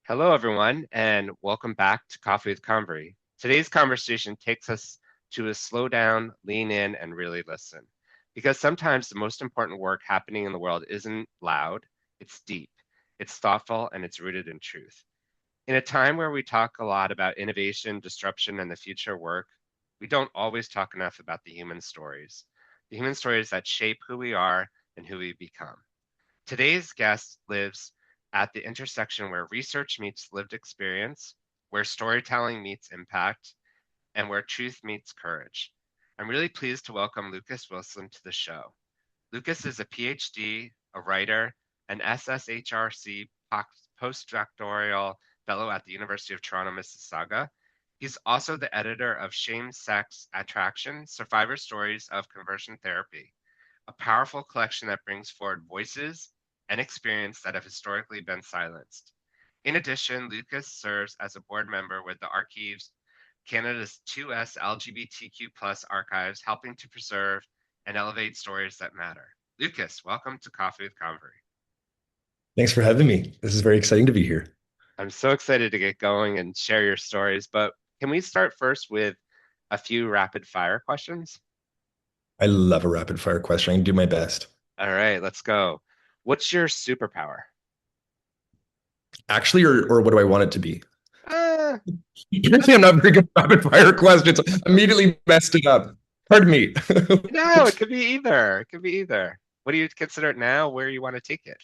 Hello, everyone, and welcome back to Coffee with Convery. Today's conversation takes us to a slow down, lean in, and really listen. Because sometimes the most important work happening in the world isn't loud, it's deep, it's thoughtful, and it's rooted in truth. In a time where we talk a lot about innovation, disruption, and the future of work, we don't always talk enough about the human stories that shape who we are and who we become. Today's guest lives at the intersection where research meets lived experience, where storytelling meets impact, and where truth meets courage. I'm really pleased to welcome Lucas Wilson to the show. Lucas is a PhD, a writer, an SSHRC postdoctoral fellow at the University of Toronto, Mississauga. He's also the editor of Shame, Sex, Attraction, Survivor Stories of Conversion Therapy, a powerful collection that brings forward voices and experience that have historically been silenced. In addition, Lucas serves as a board member with the ArQuives, Canada's 2S LGBTQ+ archives, helping to preserve and elevate stories that matter. Lucas, welcome to Coffee with Convery. Thanks for having me. This is very exciting to be here. I'm so excited to get going and share your stories, but can we start first with a few rapid fire questions? I love a rapid fire question. I can do my best. All right, let's go. What's your superpower? Actually, or what do I want it to be? Uh, Usually I'm not very good at rapid fire questions. Immediately messed it up. Pardon me. no, it could be either. It could be either. What do you consider it now? Where you want to take it?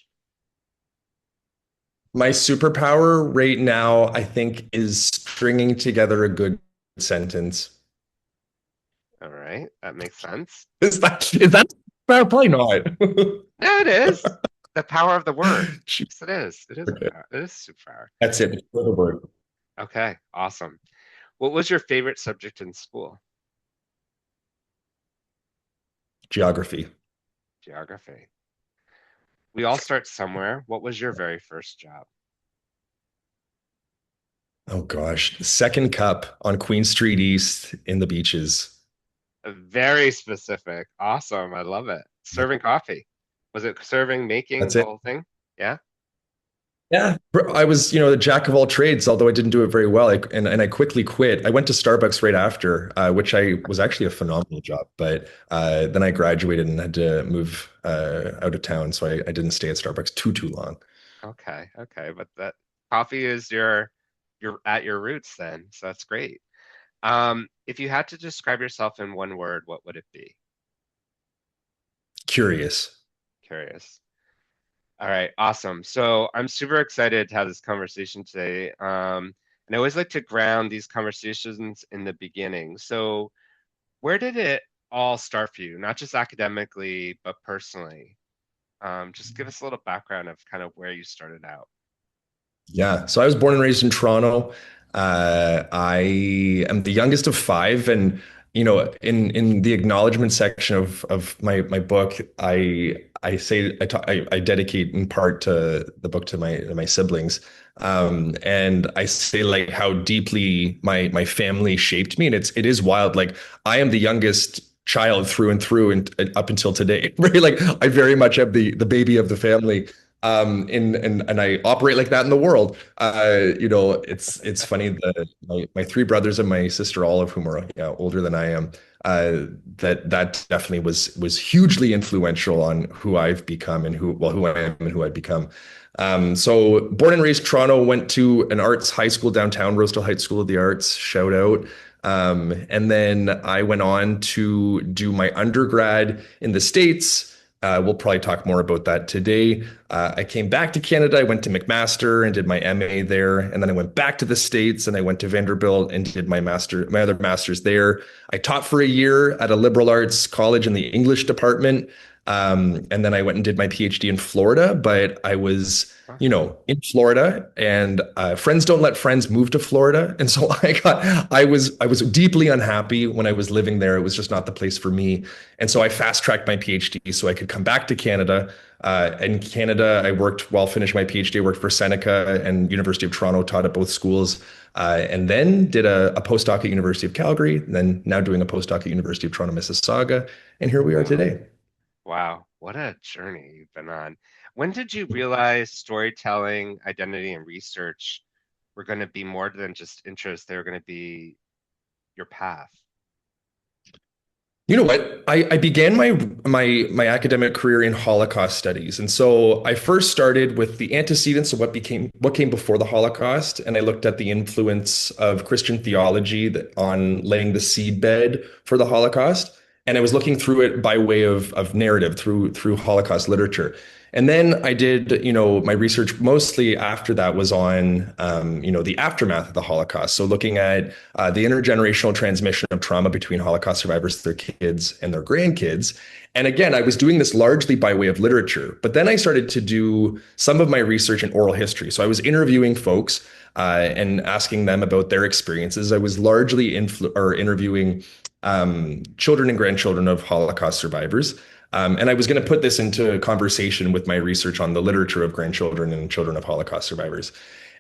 My superpower right now, I think, is stringing together a good sentence. All right, that makes sense. Is that probably not? No, it is. The power of the word. Yes, it is. It is a Okay. power. It is a superpower. That's it. For the word. Okay, awesome. What was your favorite subject in school? Geography. Geography. We all start somewhere. What was your very first job? Oh gosh. Second cup on Queen Street East in the beaches. Very specific. Awesome. I love it. Serving coffee. Was it serving, making That's the it. whole thing? Yeah. Yeah, I was, the jack of all trades, although I didn't do it very well. And I quickly quit. I went to Starbucks right after, which I was actually a phenomenal job. But then I graduated and had to move out of town, so I didn't stay at Starbucks too long. Okay. Okay. But that coffee is your at your roots then. So that's great. If you had to describe yourself in one word, what would it be? Curious. Curious. All right, awesome. So I'm super excited to have this conversation today. And I always like to ground these conversations in the beginning. So where did it all start for you? Not just academically, but personally. Just give us a little background of kind of where you started out. Yeah. So I was born and raised in Toronto. I am the youngest of five, and in the acknowledgement section of my book, I say I dedicate in part to the book to my siblings, and I say like how deeply my family shaped me, and it is wild. Like I am the youngest child through and through, and up until today, right? Like I very much am the baby of the family and I operate like that in the world. It's funny that my three brothers and my sister, all of whom are older than I am, that definitely was hugely influential on who I've become and who I am and who I've become. So born and raised Toronto, went to an arts high school downtown, Rosedale Heights School of the Arts, shout out. And then I went on to do my undergrad in the States. We'll probably talk more about that today. I came back to Canada. I went to McMaster and did my MA there, and then I went back to the States and I went to Vanderbilt and did my other master's there. I taught for a year at a liberal arts college in the English department, and then I went and did my PhD in Florida. But I was, in Florida, and friends don't let friends move to Florida, and so I was deeply unhappy when I was living there. It was just not the place for me. And so I fast tracked my PhD so I could come back to Canada. In Canada, I worked while finishing my PhD. I worked for Seneca and University of Toronto, taught at both schools, and then did a postdoc at University of Calgary. And then now doing a postdoc at University of Toronto, Mississauga, and here we are Wow. today. Wow. What a journey you've been on. When did you realize storytelling, identity, and research were going to be more than just interests, they were going to be your path? You know what? I began my academic career in Holocaust studies. And so I first started with the antecedents of what came before the Holocaust. And I looked at the influence of Christian theology on laying the seedbed for the Holocaust. And I was looking through it by way of narrative through Holocaust literature. And then I did, my research mostly after that was on, the aftermath of the Holocaust. So looking at the intergenerational transmission of trauma between Holocaust survivors, their kids and their grandkids. And again, I was doing this largely by way of literature, but then I started to do some of my research in oral history. So I was interviewing folks and asking them about their experiences. I was largely interviewing children and grandchildren of Holocaust survivors. And I was going to put this into conversation with my research on the literature of grandchildren and children of Holocaust survivors.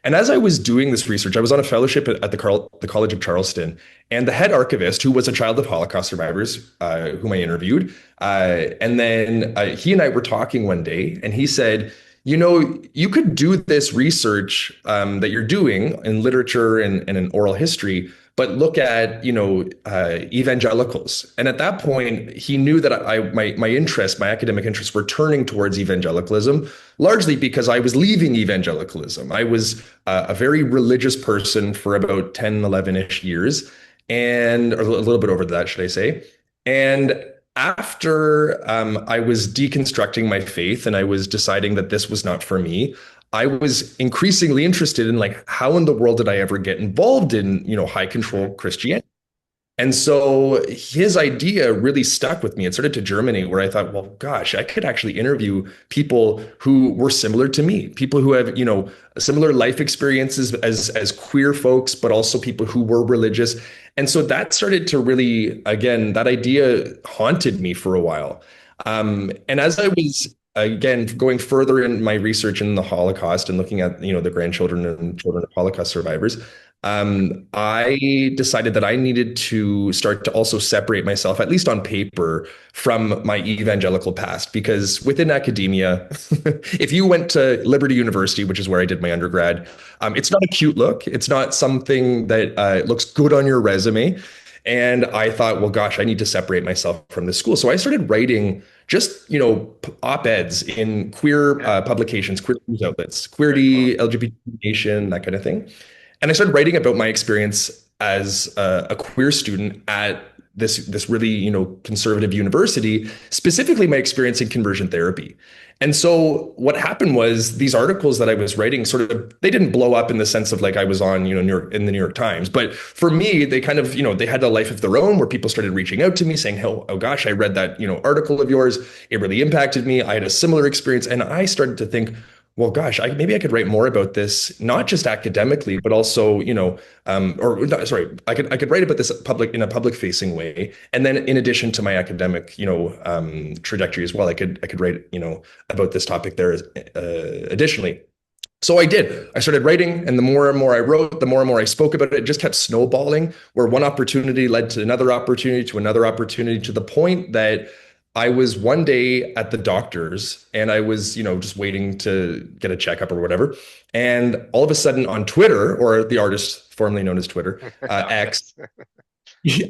And as I was doing this research, I was on a fellowship at the College of Charleston, and the head archivist, who was a child of Holocaust survivors, whom I interviewed, and then he and I were talking one day, and he said, you could do this research that you're doing in literature and in oral history, but look at evangelicals. And at that point, he knew that my academic interests were turning towards evangelicalism, largely because I was leaving evangelicalism. I was a very religious person for about 10, 11-ish years, and or a little bit over that, should I say. And after I was deconstructing my faith and I was deciding that this was not for me, I was increasingly interested in like, how in the world did I ever get involved in, high control Christianity? And so his idea really stuck with me. It started to germinate where I thought, well, gosh, I could actually interview people who were similar to me, people who have, similar life experiences as queer folks, but also people who were religious. And so that started to really, again, that idea haunted me for a while. And as I was again going further in my research in the Holocaust and looking at the grandchildren and children of Holocaust survivors, I decided that I needed to start to also separate myself, at least on paper, from my evangelical past. Because within academia, if you went to Liberty University, which is where I did my undergrad, it's not a cute look. It's not something that looks good on your resume. And I thought, well, gosh, I need to separate myself from this school. So I started writing just, op-eds in queer publications, queer news outlets, Queerty, LGBT Nation, that kind of thing. And I started writing about my experience as a queer student at this really, conservative university, specifically my experience in conversion therapy. And so what happened was these articles that I was writing they didn't blow up in the sense of like I was on, in the New York Times. But for me, they kind of, they had a life of their own where people started reaching out to me saying, oh gosh, I read that, article of yours. It really impacted me. I had a similar experience. And I started to think, well, gosh, maybe I could write more about this, not just academically, but also, I could write about this in a public facing way. And then in addition to my academic, trajectory as well, I could write, about this topic there additionally. So I did. I started writing, and the more and more I wrote, the more and more I spoke about it. It just kept snowballing, where one opportunity led to another opportunity, to the point that I was one day at the doctor's and I was, just waiting to get a checkup or whatever. And all of a sudden on Twitter, or the artist formerly known as Twitter, X,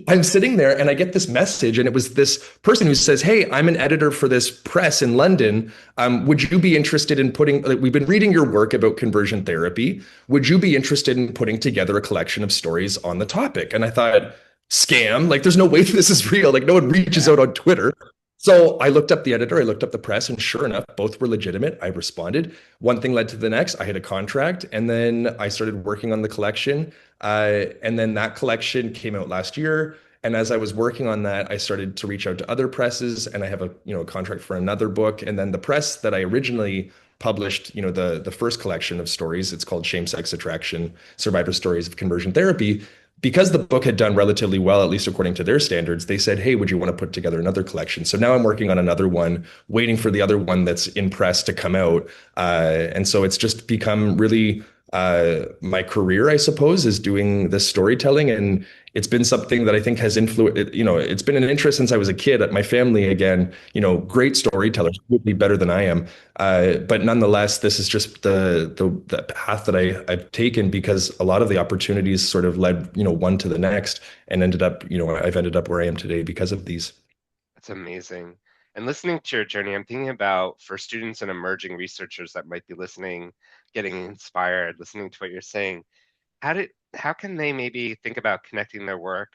I'm sitting there and I get this message, and it was this person who says, "Hey, I'm an editor for this press in London. Would you be interested in we've been reading your work about conversion therapy. Would you be interested in putting together a collection of stories on the topic?" And I thought, scam, like there's no way this is real. Like no one reaches out on Twitter. So I looked up the editor, I looked up the press, and sure enough, both were legitimate. I responded. One thing led to the next. I had a contract, and then I started working on the collection. And then that collection came out last year. And as I was working on that, I started to reach out to other presses, and I have a contract for another book. And then the press that I originally published, the first collection of stories, it's called Shame, Sex, Attraction: Survivor Stories of Conversion Therapy. Because the book had done relatively well, at least according to their standards, they said, "Hey, would you want to put together another collection?" So now I'm working on another one, waiting for the other one that's in press to come out. And so it's just become really my career, I suppose, is doing this storytelling. And it's been something that I think has influenced, it's been an interest since I was a kid. My family, again, great storytellers, would be better than I am. But nonetheless, this is just the path that I've taken because a lot of the opportunities sort of led, one to the next and ended up, I've ended up where I am today because of these. That's amazing. And listening to your journey, I'm thinking about for students and emerging researchers that might be listening, getting inspired, listening to what you're saying. How can they maybe think about connecting their work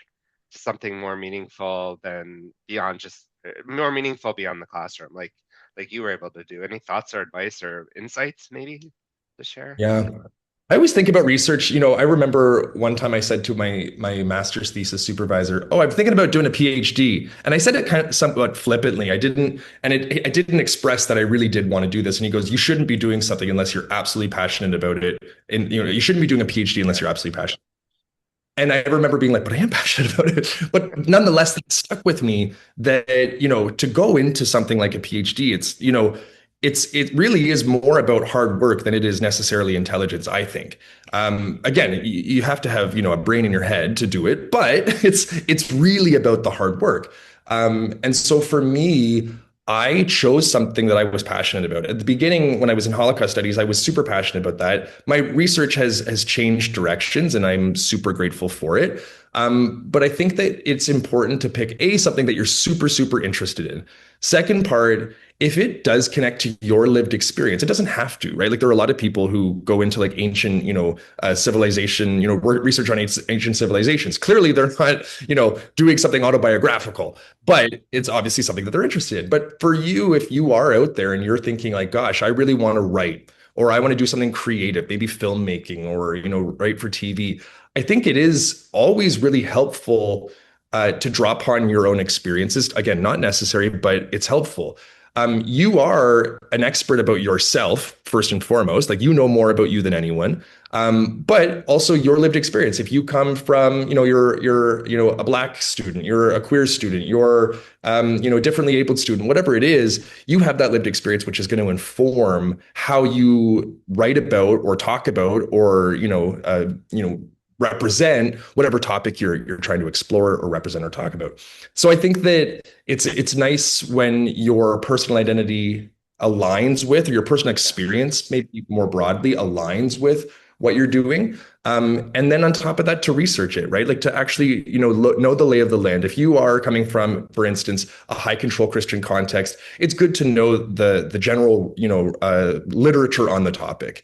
to something more meaningful than beyond just more meaningful beyond the classroom, like you were able to do? Any thoughts or advice or insights maybe to share? Yeah. I always think about research. I remember one time I said to my master's thesis supervisor, "Oh, I'm thinking about doing a PhD." And I said it kind of somewhat flippantly. I didn't express that I really did want to do this. And he goes, "You shouldn't be doing something unless you're absolutely passionate about it. And you shouldn't be doing a PhD unless you're absolutely passionate." And I remember being like, but I am passionate about it. But nonetheless, that stuck with me that, to go into something like a PhD, it really is more about hard work than it is necessarily intelligence, I think. Again, you have to have, a brain in your head to do it, but it's really about the hard work. And so for me, I chose something that I was passionate about. At the beginning, when I was in Holocaust studies, I was super passionate about that. My research has changed directions, and I'm super grateful for it. But I think that it's important to pick something that you're super, super interested in. Second part, if it does connect to your lived experience, it doesn't have to, right? Like there are a lot of people who go into like ancient, civilization, research on ancient civilizations. Clearly, they're not, doing something autobiographical, but it's obviously something that they're interested in. But for you, if you are out there and you're thinking like, gosh, I really want to write, or I want to do something creative, maybe filmmaking, or write for TV. I think it is always really helpful to draw upon your own experiences. Again, not necessary, but it's helpful. You are an expert about yourself, first and foremost. Like you know more about you than anyone, but also your lived experience. If you come from, you're, a black student, you're a queer student, you're, a differently abled student, whatever it is, you have that lived experience, which is going to inform how you write about or talk about or, represent whatever topic you're trying to explore or represent or talk about. So I think that it's nice when your personal identity aligns with, or your personal experience, maybe more broadly, aligns with what you're doing. And then on top of that, to research it, right? Like to actually, know the lay of the land. If you are coming from, for instance, a high control Christian context, it's good to know the general, literature on the topic.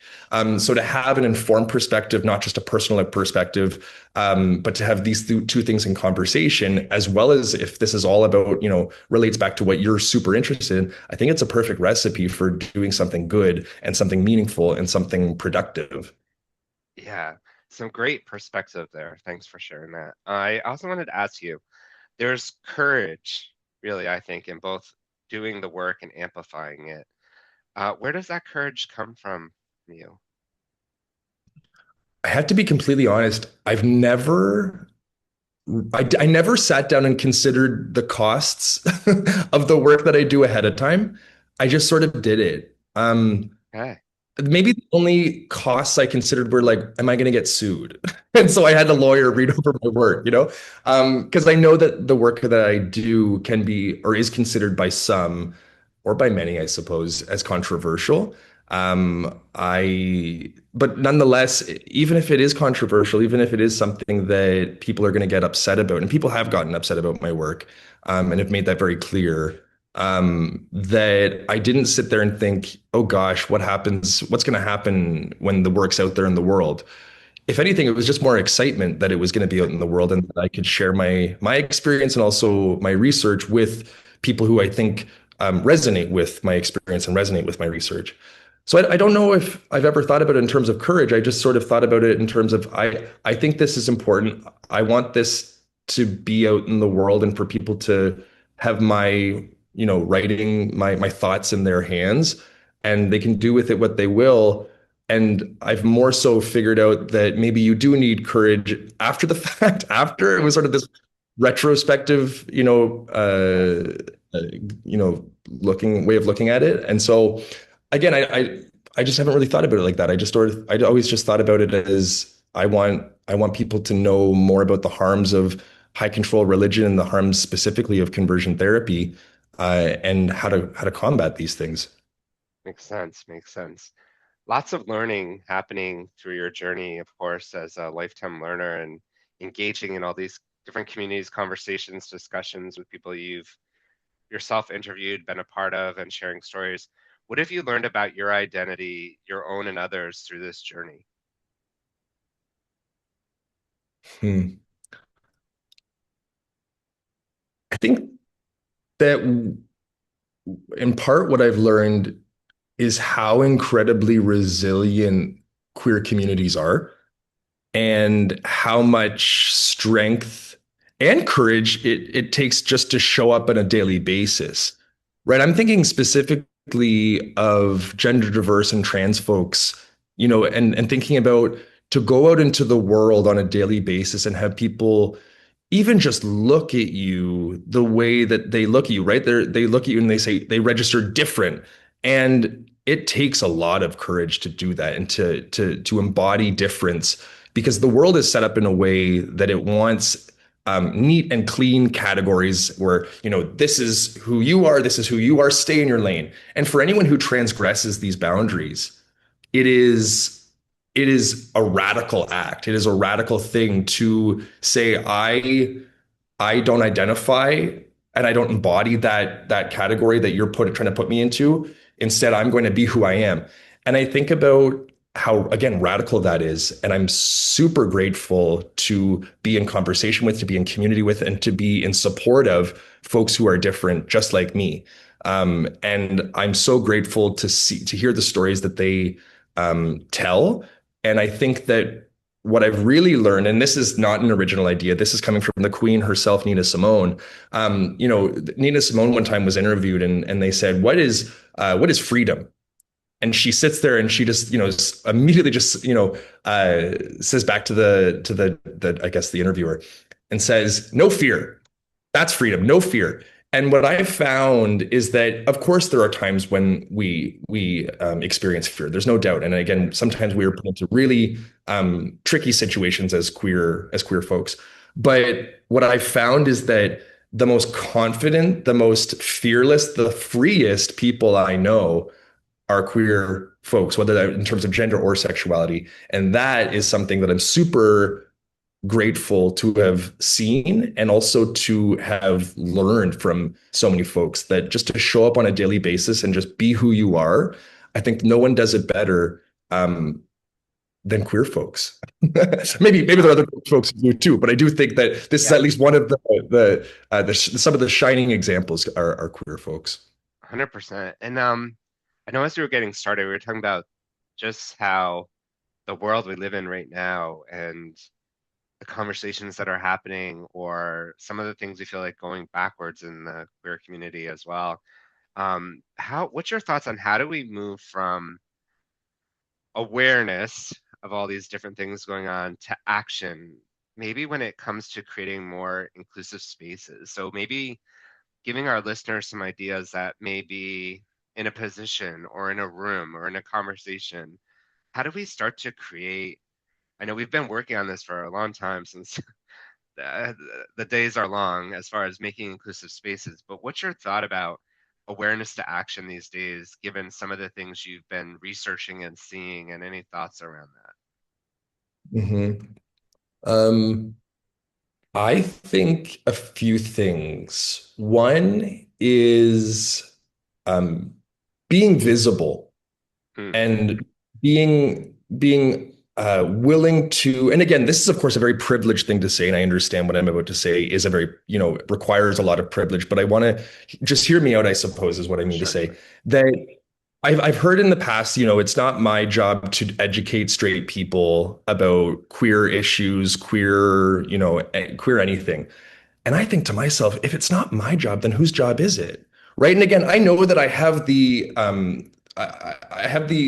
So to have an informed perspective, not just a personal perspective, but to have these two things in conversation, as well as if this is all about, relates back to what you're super interested in, I think it's a perfect recipe for doing something good and something meaningful and something productive. Yeah, some great perspective there. Thanks for sharing that. I also wanted to ask you, there's courage, really, I think, in both doing the work and amplifying it. Where does that courage come from you? I have to be completely honest. I never sat down and considered the costs of the work that I do ahead of time. I just sort of did it. Okay. Maybe the only costs I considered were like, am I going to get sued? And so I had a lawyer read over my work, because I know that the work that I do can be or is considered by some or by many, I suppose, as controversial. But nonetheless, even if it is controversial, even if it is something that people are going to get upset about, and people have gotten upset about my work, and have made that very clear, that I didn't sit there and think, oh gosh, what's going to happen when the work's out there in the world? If anything, it was just more excitement that it was going to be out in the world and that I could share my experience and also my research with people who I think resonate with my experience and resonate with my research. So I don't know if I've ever thought about it in terms of courage. I just sort of thought about it in terms of I think this is important. I want this to be out in the world and for people to have my writing my thoughts in their hands, and they can do with it what they will. And I've more so figured out that maybe you do need courage after the fact, after it was sort of this retrospective, uh, looking way of looking at it. And so again, I just haven't really thought about it like that. I always just thought about it as I want people to know more about the harms of high control religion and the harms specifically of conversion therapy, and how to combat these things. Makes sense. Makes sense. Lots of learning happening through your journey, of course, as a lifetime learner and engaging in all these different communities, conversations, discussions with people you've yourself interviewed, been a part of, and sharing stories. What have you learned about your identity, your own and others through this journey? Hmm. I think that in part what I've learned is how incredibly resilient queer communities are and how much strength and courage it takes just to show up on a daily basis. Right? I'm thinking specifically of gender diverse and trans folks, and thinking about to go out into the world on a daily basis and have people even just look at you the way that they look at you, right? They look at you and they say they register different. And it takes a lot of courage to do that and to embody difference because the world is set up in a way that it wants neat and clean categories where, this is who you are, this is who you are, stay in your lane. And for anyone who transgresses these boundaries, it is it is a radical act. It is a radical thing to say, I don't identify and I don't embody that category that you're trying to put me into. Instead, I'm going to be who I am. And I think about how, again, radical that is. And I'm super grateful to be in conversation with, to be in community with, and to be in support of folks who are different, just like me. And I'm so grateful to hear the stories that they tell. And I think that what I've really learned, and this is not an original idea, this is coming from the Queen herself, Nina Simone. Nina Simone one time was interviewed, and they said, "What is freedom?" And she sits there and she just, immediately just, says back to the I guess the interviewer, and says, "No fear. That's freedom. No fear." And what I've found is that, of course, there are times when we experience fear. There's no doubt. And again, sometimes we are put into really tricky situations as queer folks. But what I've found is that the most confident, the most fearless, the freest people I know are queer folks, whether that in terms of gender or sexuality. And that is something that I'm super grateful to have seen and also to have learned from so many folks, that just to show up on a daily basis and just be who you are. I think no one does it better than queer folks. Maybe there are other folks who do too, but I do think that this is Yeah, at least one of some of the shining examples are queer folks. 100%. And I know as we were getting started, we were talking about just how the world we live in right now and the conversations that are happening, or some of the things we feel like going backwards in the queer community as well. What's your thoughts on how do we move from awareness of all these different things going on to action, maybe when it comes to creating more inclusive spaces? So maybe giving our listeners some ideas that may be in a position or in a room or in a conversation. How do we start to create? I know we've been working on this for a long time, since the, the days are long as far as making inclusive spaces, but what's your thought about awareness to action these days, given some of the things you've been researching and seeing, and any thoughts around that? Mhm. Um, I think a few things. One is um, being visible Hmm, and being willing to. And again, this is of course a very privileged thing to say, and I understand what I'm about to say is a very, requires a lot of privilege. But I want to just hear me out, I suppose, is what I mean to sure, say. sure. That I've heard in the past, it's not my job to educate straight people about queer issues, queer anything. And I think to myself, if it's not my job, then whose job is it? Right. And again, I know that I have the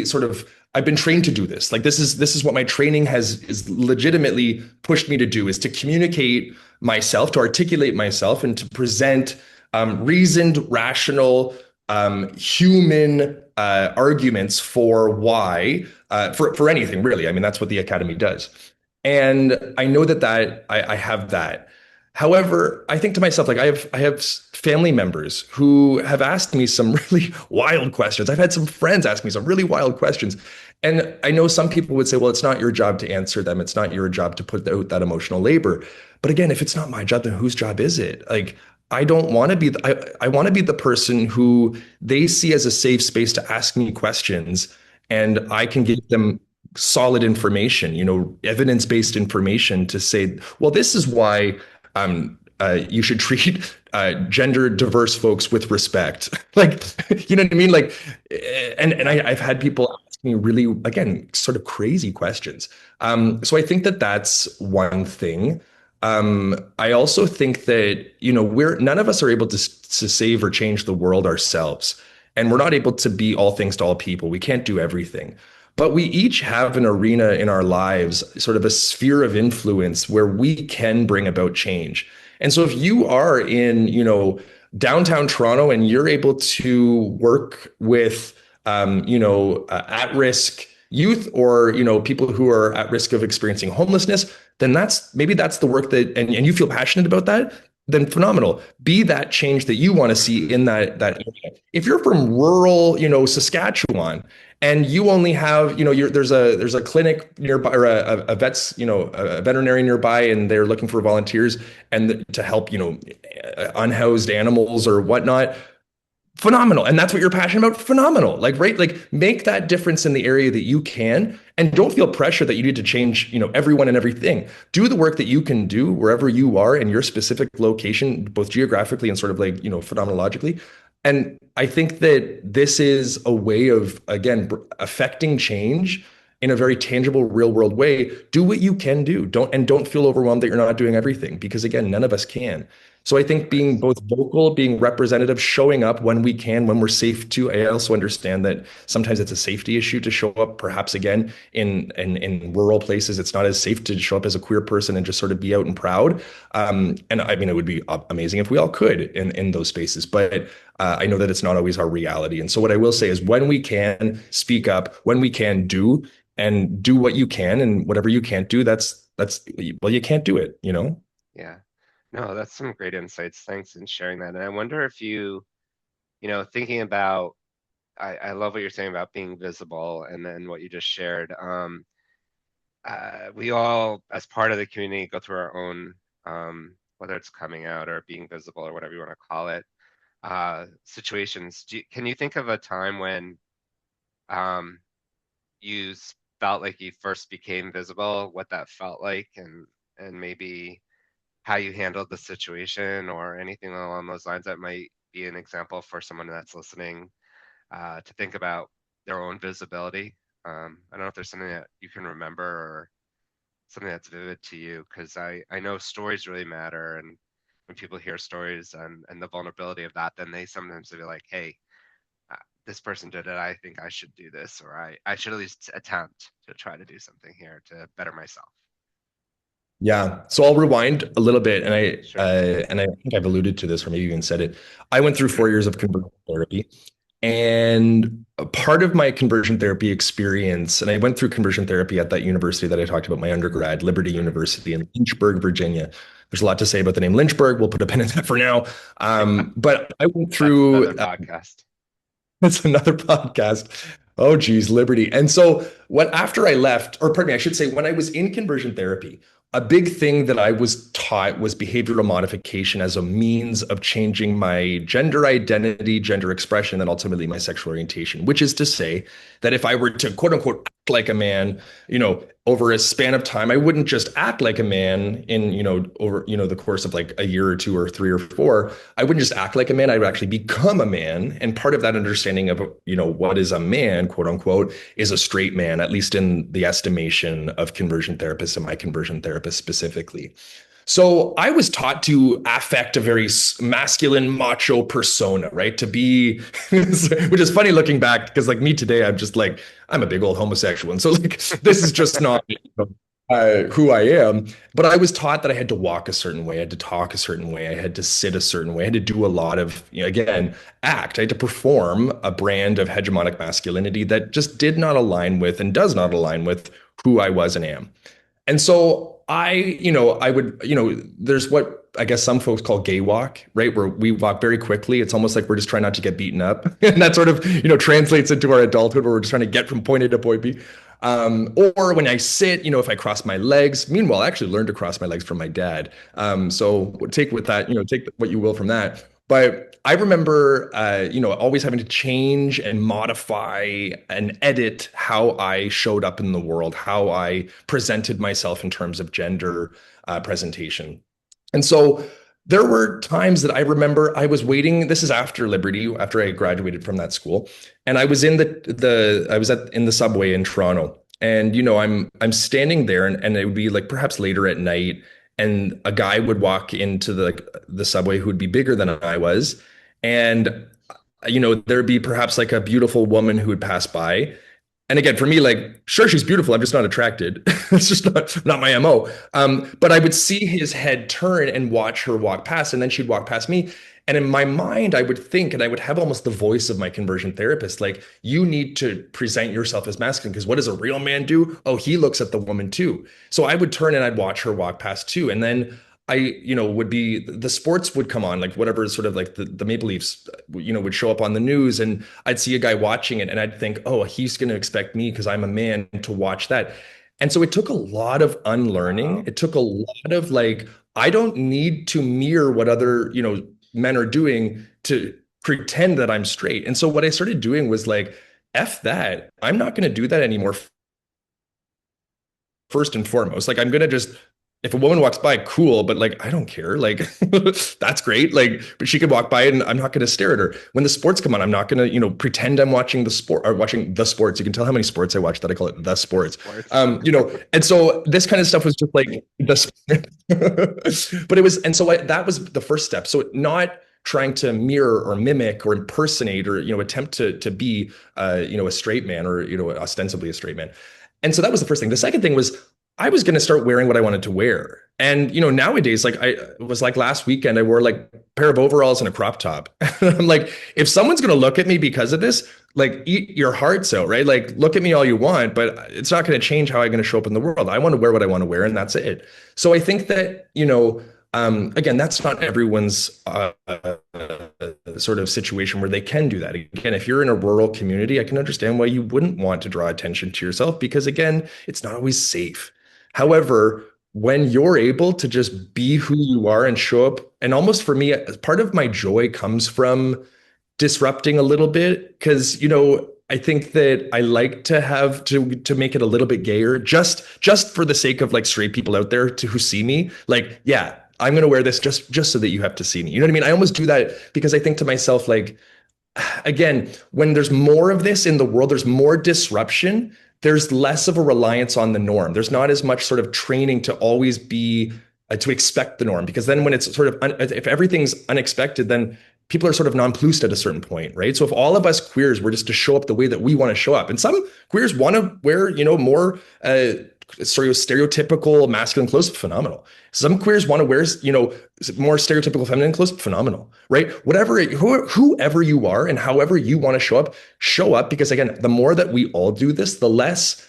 sort of, I've been trained to do this. Like this is what my training is legitimately pushed me to do, is to communicate myself, to articulate myself, and to present reasoned, rational, human arguments for why for anything really. I mean, that's what the academy does, and I know that I have that. However, I think to myself, like I have family members who have asked me some really wild questions. I've had some friends ask me some really wild questions. And I know some people would say, well, it's not your job to answer them. It's not your job to put out that emotional labor. But again, if it's not my job, then whose job is it? Like, I don't want to be, I want to be the person who they see as a safe space to ask me questions and I can give them solid information, evidence-based information to say, well, this is why you should treat gender diverse folks with respect. Like, you know what I mean? Like, I've had people ask me really, again, sort of crazy questions. So I think that that's one thing. I also think that, we're none of us are able to save or change the world ourselves. And we're not able to be all things to all people. We can't do everything. But we each have an arena in our lives, sort of a sphere of influence where we can bring about change. And so if you are in, downtown Toronto and you're able to work with, at-risk youth or, people who are at risk of experiencing homelessness, then that's the work and you feel passionate about that, then phenomenal. Be that change that you want to see in that area. If you're from rural, Saskatchewan, and you only have, there's a clinic nearby or a vet's, a veterinarian nearby, and they're looking for volunteers and to help, unhoused animals or whatnot. Phenomenal. And that's what you're passionate about. Phenomenal. Like, right. Like make that difference in the area that you can and don't feel pressure that you need to change, everyone and everything. Do the work that you can do wherever you are in your specific location, both geographically and sort of like, phenomenologically. And I think that this is a way of, again, affecting change in a very tangible, real world way. Do what you can do. Don't feel overwhelmed that you're not doing everything because again, none of us can. So I think being Nice. both vocal, being representative, showing up when we can, when we're safe to. I also understand that sometimes it's a safety issue to show up. Perhaps again, in rural places, it's not as safe to show up as a queer person and just sort of be out and proud. And I mean, it would be amazing if we all could in those spaces, but I know that it's not always our reality. And so what I will say is when we can speak up, when we can do and do what you can, and whatever you can't do, that's well, you can't do it. Yeah. No, that's some great insights. Thanks in sharing that. And I wonder if thinking about, I love what you're saying about being visible and then what you just shared. We all, as part of the community, go through our own, whether it's coming out or being visible or whatever you want to call it, situations. Can you think of a time when um, you felt like you first became visible, what that felt like, and maybe how you handled the situation or anything along those lines that might be an example for someone that's listening to think about their own visibility. I don't know if there's something that you can remember or something that's vivid to you, because I know stories really matter. And when people hear stories and the vulnerability of that, then they sometimes be like, hey, uh, this person did it. I think I should do this, or I should at least attempt to try to do something here to better myself. Yeah. So I'll rewind a little bit, and Sure. I think I've alluded to this, or maybe even said it. I went through 4 years of conversion therapy, and a part of my conversion therapy experience, and I went through conversion therapy at that university that I talked about, my undergrad, Liberty Mhm. University in Lynchburg, Virginia. There's a lot to say about the name Lynchburg. We'll put a pin in that for now. But I went That's another through podcast. That's another podcast. Oh, geez, Liberty. And so, what after I left, or pardon me, I should say, when I was in conversion therapy, a big thing that I was taught was behavioral modification as a means of changing my gender identity, gender expression, and ultimately my sexual orientation, which is to say that if I were to quote unquote act like a man, over a span of time, I wouldn't just act like a man in, over, the course of like a year or two or three or four. I wouldn't just act like a man. I would actually become a man. And part of that understanding of, what is a man, quote unquote, is a straight man, at least in the estimation of conversion therapists and my conversion therapist specifically. So I was taught to affect a very masculine, macho persona, right? To be, which is funny looking back because like me today, I'm just like, I'm a big old homosexual. And so like, this is just not, who I am. But I was taught that I had to walk a certain way, I had to talk a certain way, I had to sit a certain way, I had to do a lot of, again, act. I had to perform a brand of hegemonic masculinity that just did not align with and does not align with who I was and am. And so I would, there's what I guess some folks call gay walk, right? Where we walk very quickly. It's almost like we're just trying not to get beaten up. And that sort of, translates into our adulthood where we're just trying to get from point A to point B. Or when I sit, if I cross my legs, meanwhile, I actually learned to cross my legs from my dad. So take with that, take what you will from that. But I remember, always having to change and modify and edit how I showed up in the world, how I presented myself in terms of gender presentation. And so there were times that I remember I was waiting. This is after Liberty, after I graduated from that school, and I was in in the subway in Toronto, and I'm standing there, and it would be like perhaps later at night, and a guy would walk into the subway who would be bigger than I was, and there'd be perhaps like a beautiful woman who would pass by, and again, for me, like, sure, she's beautiful. I'm just not attracted. It's just not my MO. But I would see his head turn and watch her walk past, and then she'd walk past me. And in my mind, I would think, and I would have almost the voice of my conversion therapist, like, you need to present yourself as masculine, because what does a real man do? Oh, he looks at the woman too. So I would turn and I'd watch her walk past too. And then would be the sports would come on, like whatever sort of like the Maple Leafs, would show up on the news, and I'd see a guy watching it and I'd think, oh, he's going to expect me because I'm a man to watch that. And so it took a lot of unlearning. Wow. It took a lot of like, I don't need to mirror what other, men are doing to pretend that I'm straight. And so what I started doing was like, F that. I'm not going to do that anymore first and foremost. Like I'm gonna just if a woman walks by, cool, but like I don't care. Like that's great. Like, but she could walk by and I'm not gonna stare at her. When the sports come on, I'm not gonna, pretend I'm watching the sport or watching the sports. You can tell how many sports I watch that I call it the The sports. sports. And so this kind of stuff was just like but it was, and so that was the first step. So not trying to mirror or mimic or impersonate or attempt to be a straight man or ostensibly a straight man. And so that was the first thing. The second thing was I was going to start wearing what I wanted to wear. And nowadays, like I was like last weekend, I wore like a pair of overalls and a crop top. I'm like, if someone's going to look at me because of this, like eat your hearts out, right? Like look at me all you want, but it's not going to change how I'm going to show up in the world. I want to wear what I want to wear, and that's it. So I think that, again, that's not everyone's sort of situation where they can do that. Again, if you're in a rural community, I can understand why you wouldn't want to draw attention to yourself because, again, it's not always safe. However, when you're able to just be who you are and show up, and almost for me, part of my joy comes from disrupting a little bit because, I think that I like to have to make it a little bit gayer, just for the sake of like straight people out there to who see me. Like, yeah, I'm gonna wear this just so that you have to see me. You know what I mean? I almost do that because I think to myself, like, again, when there's more of this in the world, there's more disruption, there's less of a reliance on the norm. There's not as much sort of training to always be to expect the norm, because then when it's sort of if everything's unexpected, then people are sort of nonplussed at a certain point, right? So if all of us queers were just to show up the way that we want to show up, and some queers want to wear, more sort of stereotypical masculine clothes, phenomenal. Some queers want to wear, more stereotypical feminine clothes, phenomenal, right? Whoever you are and however you want to show up, because again, the more that we all do this, the less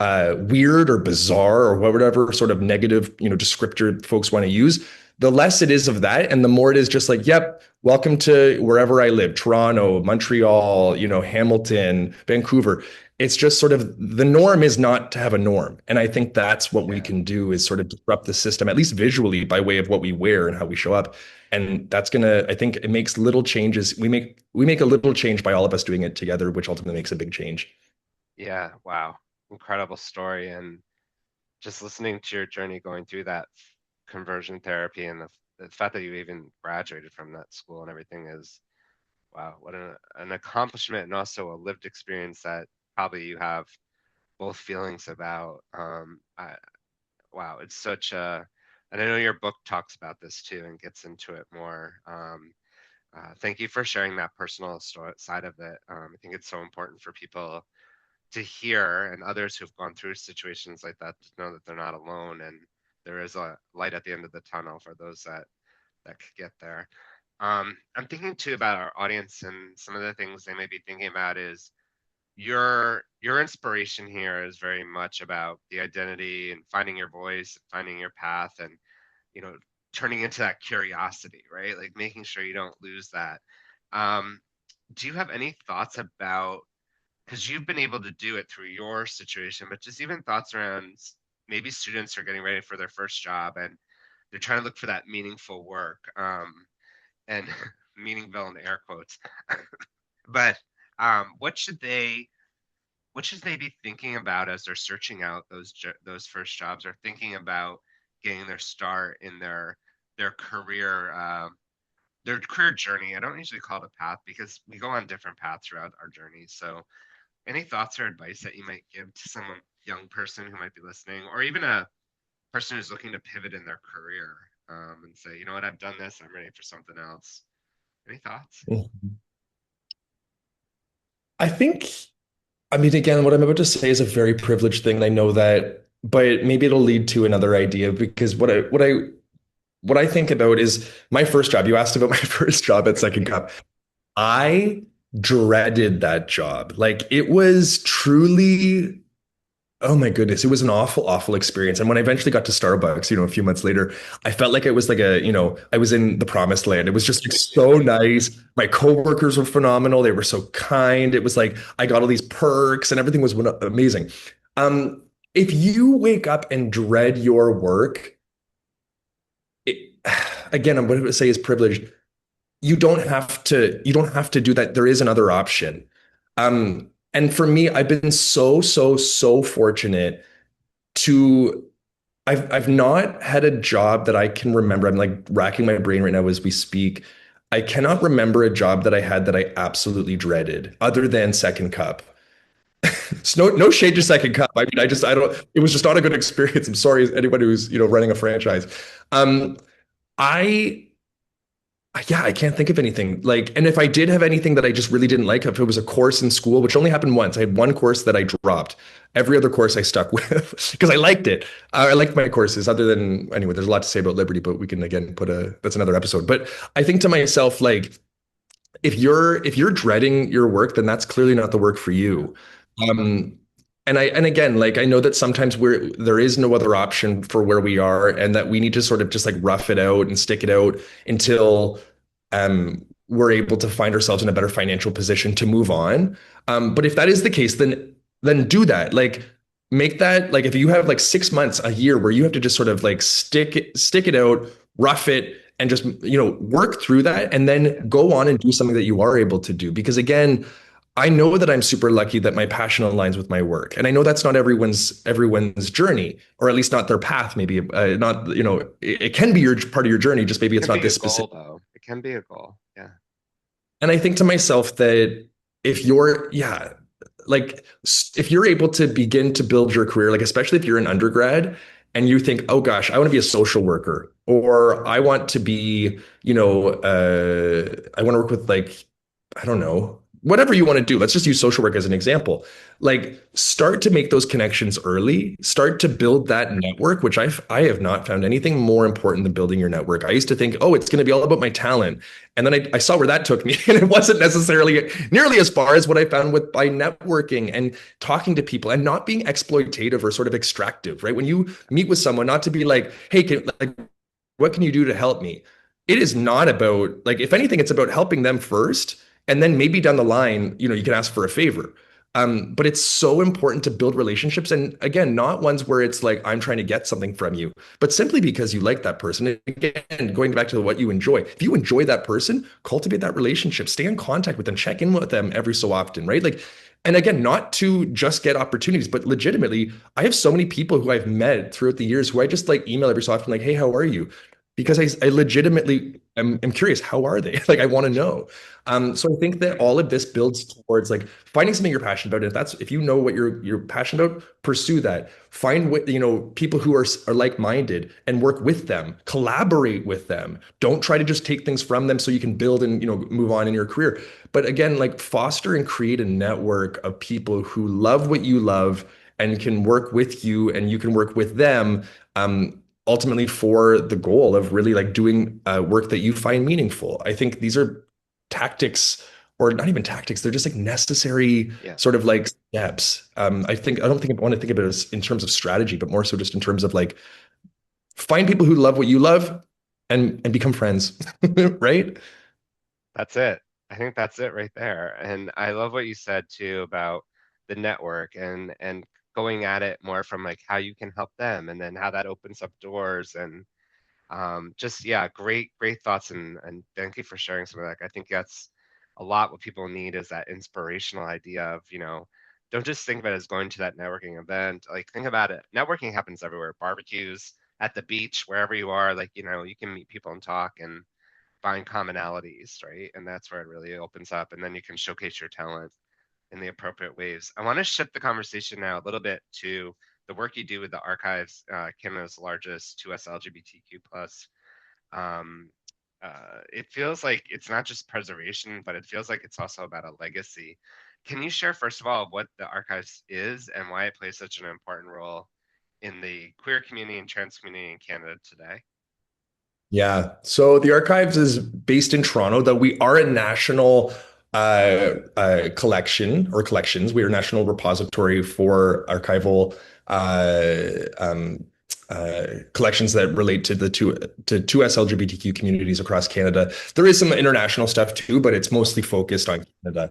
weird or bizarre or whatever sort of negative, descriptor folks want to use, the less it is of that. And the more it is just like, yep, welcome to wherever I live, Toronto, Montreal, Hamilton, Vancouver. It's just sort of the norm is not to have a norm. And I think that's what we Yeah. can do is sort of disrupt the system, at least visually, by way of what we wear and how we show up. And that's gonna, I think it makes little changes. We make a little change by all of us doing it together, which ultimately makes a big change. Yeah. Wow. Incredible story. And just listening to your journey going through that conversion therapy and the fact that you even graduated from that school and everything is wow, what an accomplishment and also a lived experience that probably you have both feelings about. Wow, it's such a, and I know your book talks about this too and gets into it more. Thank you for sharing that personal side of it. I think it's so important for people to hear, and others who've gone through situations like that to know that they're not alone, and there is a light at the end of the tunnel for those that could get there. I'm thinking too about our audience, and some of the things they may be thinking about is your inspiration here is very much about the identity and finding your voice, finding your path, and you know, turning into that curiosity, right? Like making sure you don't lose that. Um, do you have any thoughts about, because you've been able to do it through your situation, but just even thoughts around maybe students are getting ready for their first job and they're trying to look for that meaningful work, and meaningful in air quotes, but what should they be thinking about as they're searching out those first jobs, or thinking about getting their start in their career, their career journey? I don't usually call it a path because we go on different paths throughout our journey. So any thoughts or advice that you might give to someone young person who might be listening, or even a person who's looking to pivot in their career, and say, you know what, I've done this, I'm ready for something else? Any thoughts? I think, I mean, again, what I'm about to say is a very privileged thing. And I know that, but maybe it'll lead to another idea because what I think about is my first job. You asked about my first job at Second Cup. I dreaded that job. Like it was truly, oh my goodness, it was an awful, awful experience. And when I eventually got to Starbucks, a few months later, I felt like it was like I was in the promised land. It was just like so nice. My coworkers were phenomenal. They were so kind. It was like I got all these perks and everything was amazing. Um, if you wake up and dread your work, it, again, I'm going to say is privileged. You don't have to do that. There is another option. And for me, I've been so, so, so fortunate to I've not had a job that I can remember. I'm like racking my brain right now as we speak. I cannot remember a job that I had that I absolutely dreaded other than Second Cup. It's no shade to Second Cup. I mean, I don't, it was just not a good experience. I'm sorry, anybody who's, running a franchise. Um, I Yeah, I can't think of anything. Like, and if I did have anything that I just really didn't like, if it was a course in school, which only happened once, I had one course that I dropped. Every other course I stuck with because I liked it. I liked my courses, other than, anyway, there's a lot to say about Liberty, but we can again that's another episode. But I think to myself, like, if you're dreading your work, then that's clearly not the work for you. Um, and again, like I know that sometimes there is no other option for where we are, and that we need to sort of just like rough it out and stick it out until we're able to find ourselves in a better financial position to move on. But if that is the case, then do that. Like make that like if you have like 6 months, a year where you have to just sort of like stick it out, rough it, and just work through that, and then go on and do something that you are able to do. Because again, I know that I'm super lucky that my passion aligns with my work. And I know that's not everyone's journey, or at least not their path. Maybe not, it can be your part of your journey, just maybe It it's can not be a this goal, specific. though. It can be a goal. Yeah. And I think to myself that if you're, yeah, like if you're able to begin to build your career, like especially if you're an undergrad and you think, oh gosh, I want to be a social worker, or I want to be, I want to work with like, I don't know, whatever you want to do. Let's just use social work as an example. Like start to make those connections early, start to build that network, which I have not found anything more important than building your network. I used to think, oh, it's going to be all about my talent. And then I saw where that took me, and it wasn't necessarily nearly as far as what I found with by networking and talking to people and not being exploitative or sort of extractive, right? When you meet with someone, not to be like, hey, what can you do to help me? It is not about like, if anything, it's about helping them first. And then maybe down the line, you can ask for a favor. But it's so important to build relationships. And again, not ones where it's like, I'm trying to get something from you, but simply because you like that person. And again, going back to what you enjoy. If you enjoy that person, cultivate that relationship, stay in contact with them, check in with them every so often, right? Like, and again, not to just get opportunities, but legitimately, I have so many people who I've met throughout the years who I just like email every so often, like, hey, how are you? Because I legitimately I'm curious, how are they? Like, I want to know. So I think that all of this builds towards like finding something you're passionate about. If you know what you're passionate about, pursue that. Find what, people who are like-minded and work with them, collaborate with them. Don't try to just take things from them so you can build and, move on in your career. But again, like foster and create a network of people who love what you love and can work with you and you can work with them. Ultimately for the goal of really like doing work that you find meaningful. I think these are tactics, or not even tactics, they're just like necessary Yeah, sort of like steps. I don't think I want to think of it as in terms of strategy, but more so just in terms of like find people who love what you love and become friends, right? that's it. I think that's it right there. And I love what you said too about the network and going at it more from like how you can help them and then how that opens up doors and just yeah, great thoughts and thank you for sharing some of that. I think that's a lot what people need is that inspirational idea of, don't just think of it as going to that networking event. Like think about it. Networking happens everywhere. Barbecues, at the beach, wherever you are, like, you can meet people and talk and find commonalities, right? And that's where it really opens up. And then you can showcase your talent in the appropriate ways. I want to shift the conversation now a little bit to the work you do with the archives, Canada's largest 2S LGBTQ plus. Um, it feels like it's not just preservation, but it feels like it's also about a legacy. Can you share, first of all, what the archives is and why it plays such an important role in the queer community and trans community in Canada today? Yeah. So the archives is based in Toronto, that we are a national collection or collections. We are a national repository for archival collections that relate to the two S LGBTQ communities across Canada. There is some international stuff too, but it's mostly focused on Canada.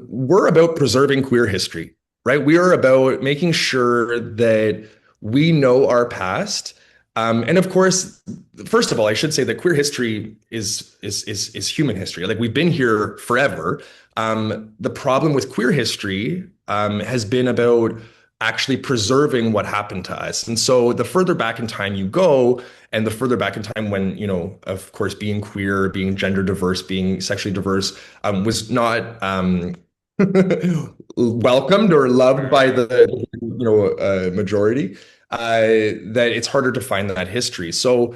We're about preserving queer history, right? We are about making sure that we know our past. And of course, first of all, I should say that queer history is human history. Like we've been here forever. The problem with queer history has been about actually preserving what happened to us. And so the further back in time you go, and the further back in time when, of course, being queer, being gender diverse, being sexually diverse was not welcomed or loved by the majority, that it's harder to find that history. So,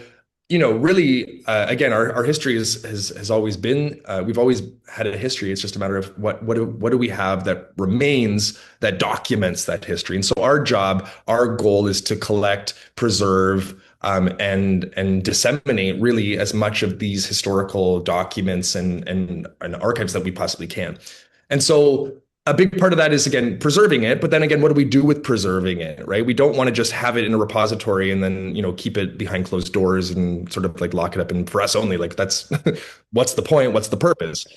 really, again, our history has always been, we've always had a history. It's just a matter of what do we have that remains that documents that history. And so our goal is to collect, preserve, and disseminate really as much of these historical documents and archives that we possibly can. And so a big part of that is again preserving it, but then again, what do we do with preserving it, right? We don't want to just have it in a repository and then keep it behind closed doors and sort of like lock it up and for us only. Like that's what's the point? What's the purpose?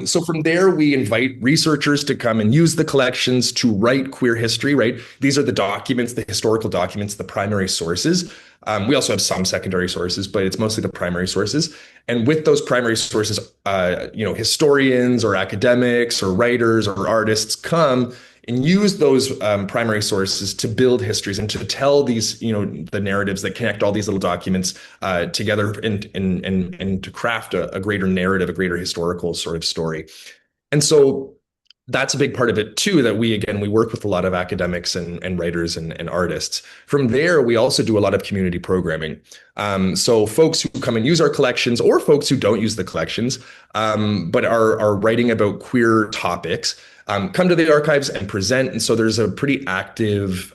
So from there, we invite researchers to come and use the collections to write queer history, right? These are the documents, the historical documents, the primary sources. We also have some secondary sources, but it's mostly the primary sources. And with those primary sources, historians or academics or writers or artists come and use those primary sources to build histories and to tell these, the narratives that connect all these little documents together and to craft a greater narrative, a greater historical sort of story. And so that's a big part of it too, that we work with a lot of academics and writers and artists. From there, we also do a lot of community programming. So folks who come and use our collections or folks who don't use the collections, but are writing about queer topics, come to the archives and present. And so there's a pretty active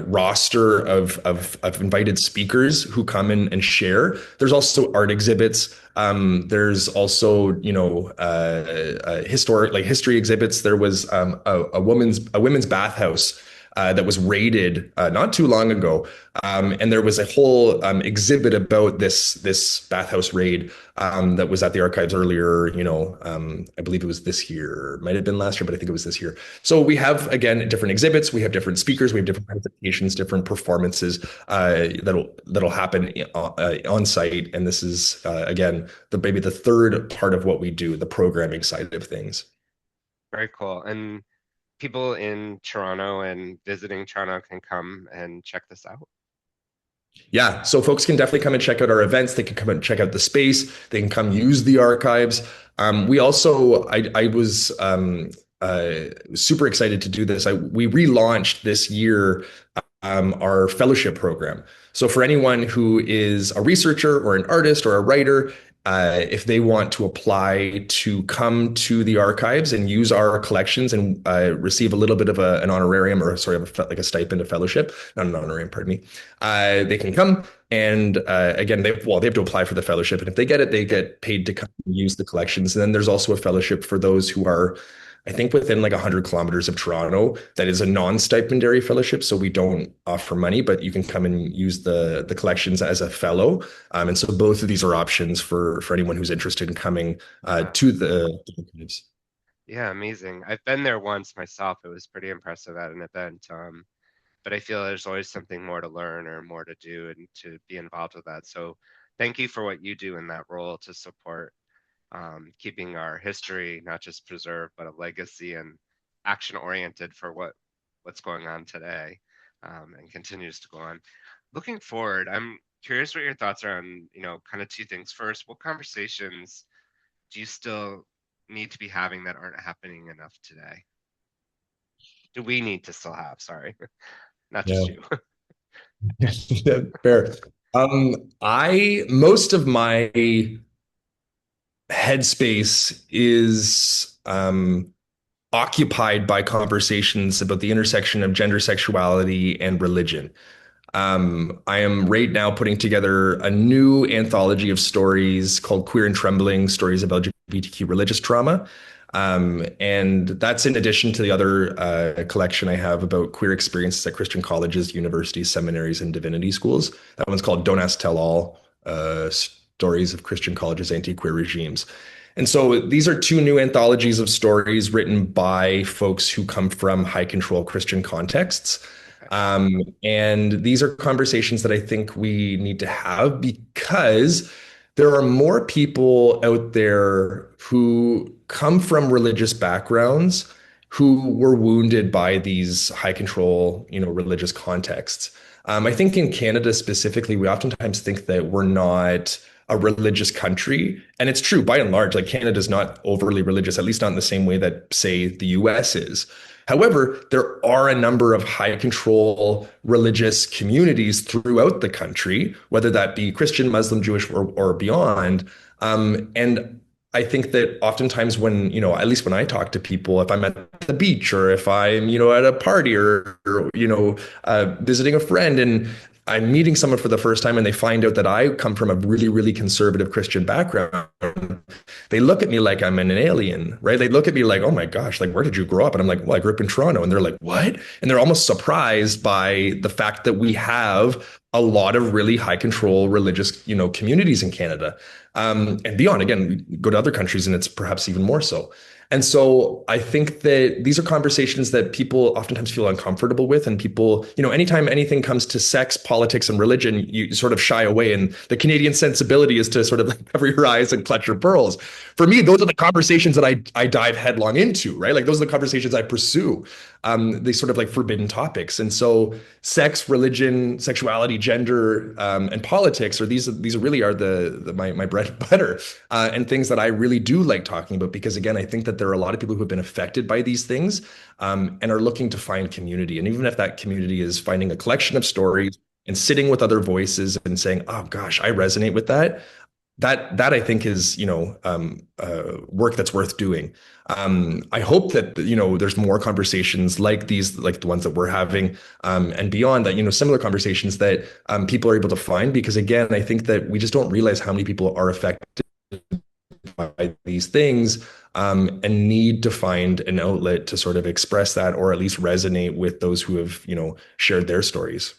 roster of invited speakers who come in and share. There's also art exhibits. There's also historic like history exhibits. There was a women's bathhouse that was raided not too long ago, and there was a whole exhibit about this bathhouse raid that was at the archives earlier. I believe it was this year, might have been last year, but I think it was this year. So we have again different exhibits, we have different speakers, we have different presentations, different performances that'll happen on site, and this is again maybe the third part of what we do, the programming side of things. Very cool. And people in Toronto and visiting Toronto can come and check this out. Yeah, so folks can definitely come and check out our events. They can come and check out the space. They can come use the archives. We also, I was super excited to do this. We relaunched this year our fellowship program. So for anyone who is a researcher or an artist or a writer, if they want to apply to come to the archives and use our collections and receive a little bit of an honorarium or sort of like a stipend of fellowship, not an honorarium, pardon me, they can come and again, they have to apply for the fellowship, and if they get it, they get paid to come and use the collections. And then there's also a fellowship for those who are, I think, within like 100 kilometers of Toronto. That is a non-stipendary fellowship, so we don't offer money, but you can come and use the collections as a fellow. And so both of these are options for anyone who's interested in coming Wow. to the archives. Yeah, amazing. I've been there once myself. It was pretty impressive at an event. But I feel there's always something more to learn or more to do and to be involved with that. So thank you for what you do in that role to support keeping our history not just preserved, but a legacy and action oriented for what's going on today and continues to go on. Looking forward, I'm curious what your thoughts are on, kind of two things. First, what conversations do you still need to be having that aren't happening enough today? Do we need to still have? Sorry, not just Yeah. you. Yeah, fair. I most of my headspace is occupied by conversations about the intersection of gender, sexuality, and religion. I am right now putting together a new anthology of stories called Queer and Trembling Stories of LGBTQ Religious Trauma. And that's in addition to the other collection I have about queer experiences at Christian colleges, universities, seminaries, and divinity schools. That one's called Don't Ask, Tell All Stories of Christian Colleges, Anti-Queer Regimes. And so these are two new anthologies of stories written by folks who come from high control Christian contexts. Okay. And these are conversations that I think we need to have because there are more people out there who come from religious backgrounds who were wounded by these high control, religious contexts. I think in Canada specifically, we oftentimes think that we're not a religious country. And it's true, by and large, like Canada is not overly religious, at least not in the same way that, say, the US is. However, there are a number of high control religious communities throughout the country, whether that be Christian, Muslim, Jewish, or beyond. And I think that oftentimes when, at least when I talk to people, if I'm at the beach or if I'm, at a party or visiting a friend and I'm meeting someone for the first time and they find out that I come from a really, really conservative Christian background, they look at me like I'm an alien, right? They look at me like, oh my gosh, like, where did you grow up? And I'm like, well, I grew up in Toronto. And they're like, what? And they're almost surprised by the fact that we have a lot of really high control religious, communities in Canada. And beyond, again, we go to other countries and it's perhaps even more so. And so I think that these are conversations that people oftentimes feel uncomfortable with. And people, anytime anything comes to sex, politics, and religion, you sort of shy away. And the Canadian sensibility is to sort of like cover your eyes and clutch your pearls. For me, those are the conversations that I dive headlong into, right? Like those are the conversations I pursue. These sort of like forbidden topics. And so sex, religion, sexuality, gender, and politics are these really are my bread and butter and things that I really do like talking about because again, I think that there are a lot of people who have been affected by these things and are looking to find community. And even if that community is finding a collection of stories and sitting with other voices and saying, "Oh gosh, I resonate with that." That I think is work that's worth doing. I hope that there's more conversations like these, like the ones that we're having, and beyond that, similar conversations that people are able to find. Because again, I think that we just don't realize how many people are affected by these things and need to find an outlet to sort of express that or at least resonate with those who have shared their stories.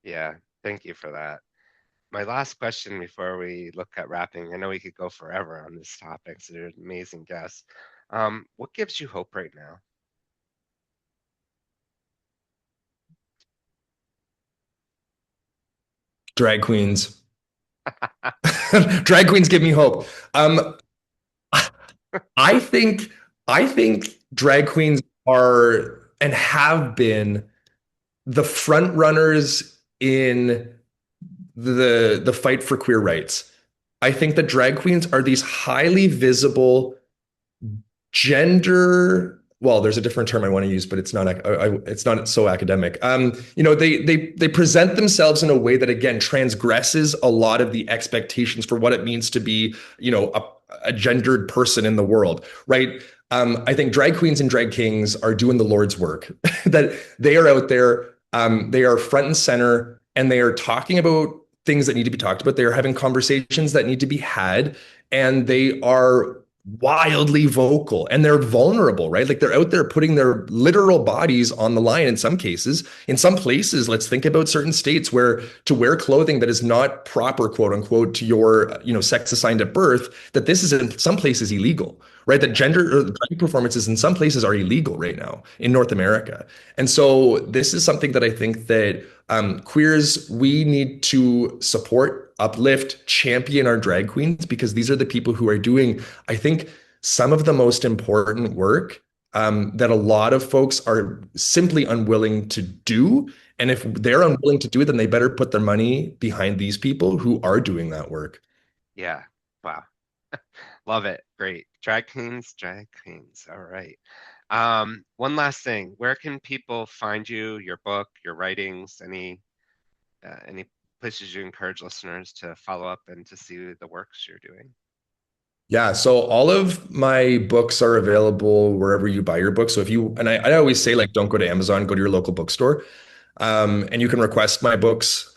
Yeah, thank you for that. My last question before we look at wrapping, I know we could go forever on this topic, so you're an amazing guest. What gives you hope right now? Drag queens. Drag queens give me hope. I think I think drag queens are and have been the front runners in the fight for queer rights. I think that drag queens are these highly visible gender, well, there's a different term I want to use, but it's not so academic. They present themselves in a way that again transgresses a lot of the expectations for what it means to be, a gendered person in the world, right? I think drag queens and drag kings are doing the Lord's work. That they are out there, they are front and center, and they are talking about things that need to be talked about. They are having conversations that need to be had, and they are wildly vocal and they're vulnerable, right? Like they're out there putting their literal bodies on the line in some cases. In some places, let's think about certain states where to wear clothing that is not proper, quote unquote, to your, sex assigned at birth, that this is in some places illegal, right? That gender or drag performances in some places are illegal right now in North America. And so this is something that I think that queers, we need to support, uplift, champion our drag queens because these are the people who are doing, I think, some of the most important work that a lot of folks are simply unwilling to do. And if they're unwilling to do it, then they better put their money behind these people who are doing that work. Yeah. Wow. Love it. Great. Drag queens, drag queens. All right. One last thing. Where can people find you, your book, your writings, any places you encourage listeners to follow up and to see the works you're doing? Yeah, so all of my books are available wherever you buy your books. So if you, and I always say, like, don't go to Amazon, go to your local bookstore. And you can request my books.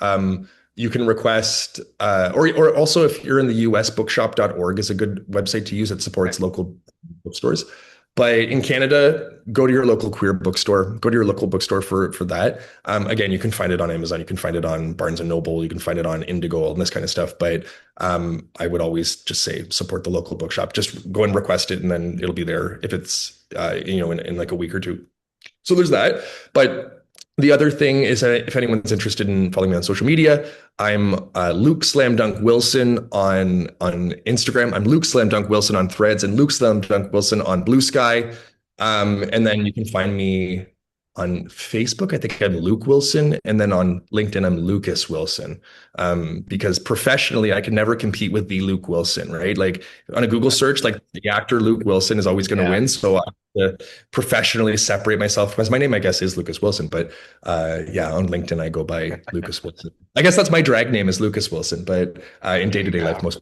You can request, or also if you're in the US, bookshop.org is a good website to use. It Okay. supports local bookstores. But in Canada, go to your local queer bookstore. Go to your local bookstore for that. Again, you can find it on Amazon. You can find it on Barnes and Noble. You can find it on Indigo, all this kind of stuff. But I would always just say support the local bookshop. Just go and request it, and then it'll be there if it's in like a week or two. So there's that. But the other thing is that if anyone's interested in following me on social media, I'm Luke Slam Dunk Wilson on Instagram. I'm Luke Slam Dunk Wilson on Threads and Luke Slam Dunk Wilson on Blue Sky. And then you can find me on Facebook. I think I'm Luke Wilson, and then on LinkedIn I'm Lucas Wilson. Because professionally, I can never compete with the Luke Wilson, right? Like on a Google search, like the actor Luke Wilson is always going to Yeah. win. So I have to professionally separate myself because my name, I guess, is Lucas Wilson. But yeah, on LinkedIn I go by Lucas Wilson. I guess that's my drag name is Lucas Wilson, but in There you day-to-day life, go. most.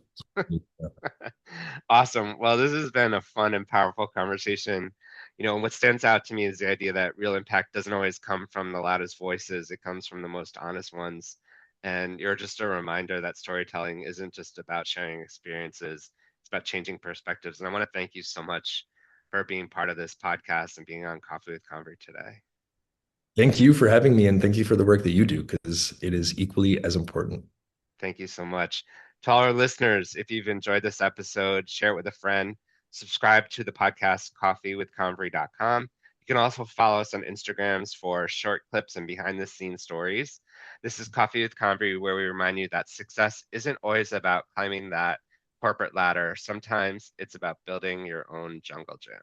Awesome. Well, this has been a fun and powerful conversation. And what stands out to me is the idea that real impact doesn't always come from the loudest voices, it comes from the most honest ones. And you're just a reminder that storytelling isn't just about sharing experiences, it's about changing perspectives. And I want to thank you so much for being part of this podcast and being on Coffee with Convery today. Thank you for having me, and thank you for the work that you do because it is equally as important. Thank you so much. To all our listeners, if you've enjoyed this episode, share it with a friend. Subscribe to the podcast, coffeewithconvery.com. You can also follow us on Instagrams for short clips and behind the scenes stories. This is Coffee with Convery, where we remind you that success isn't always about climbing that corporate ladder. Sometimes it's about building your own jungle gym.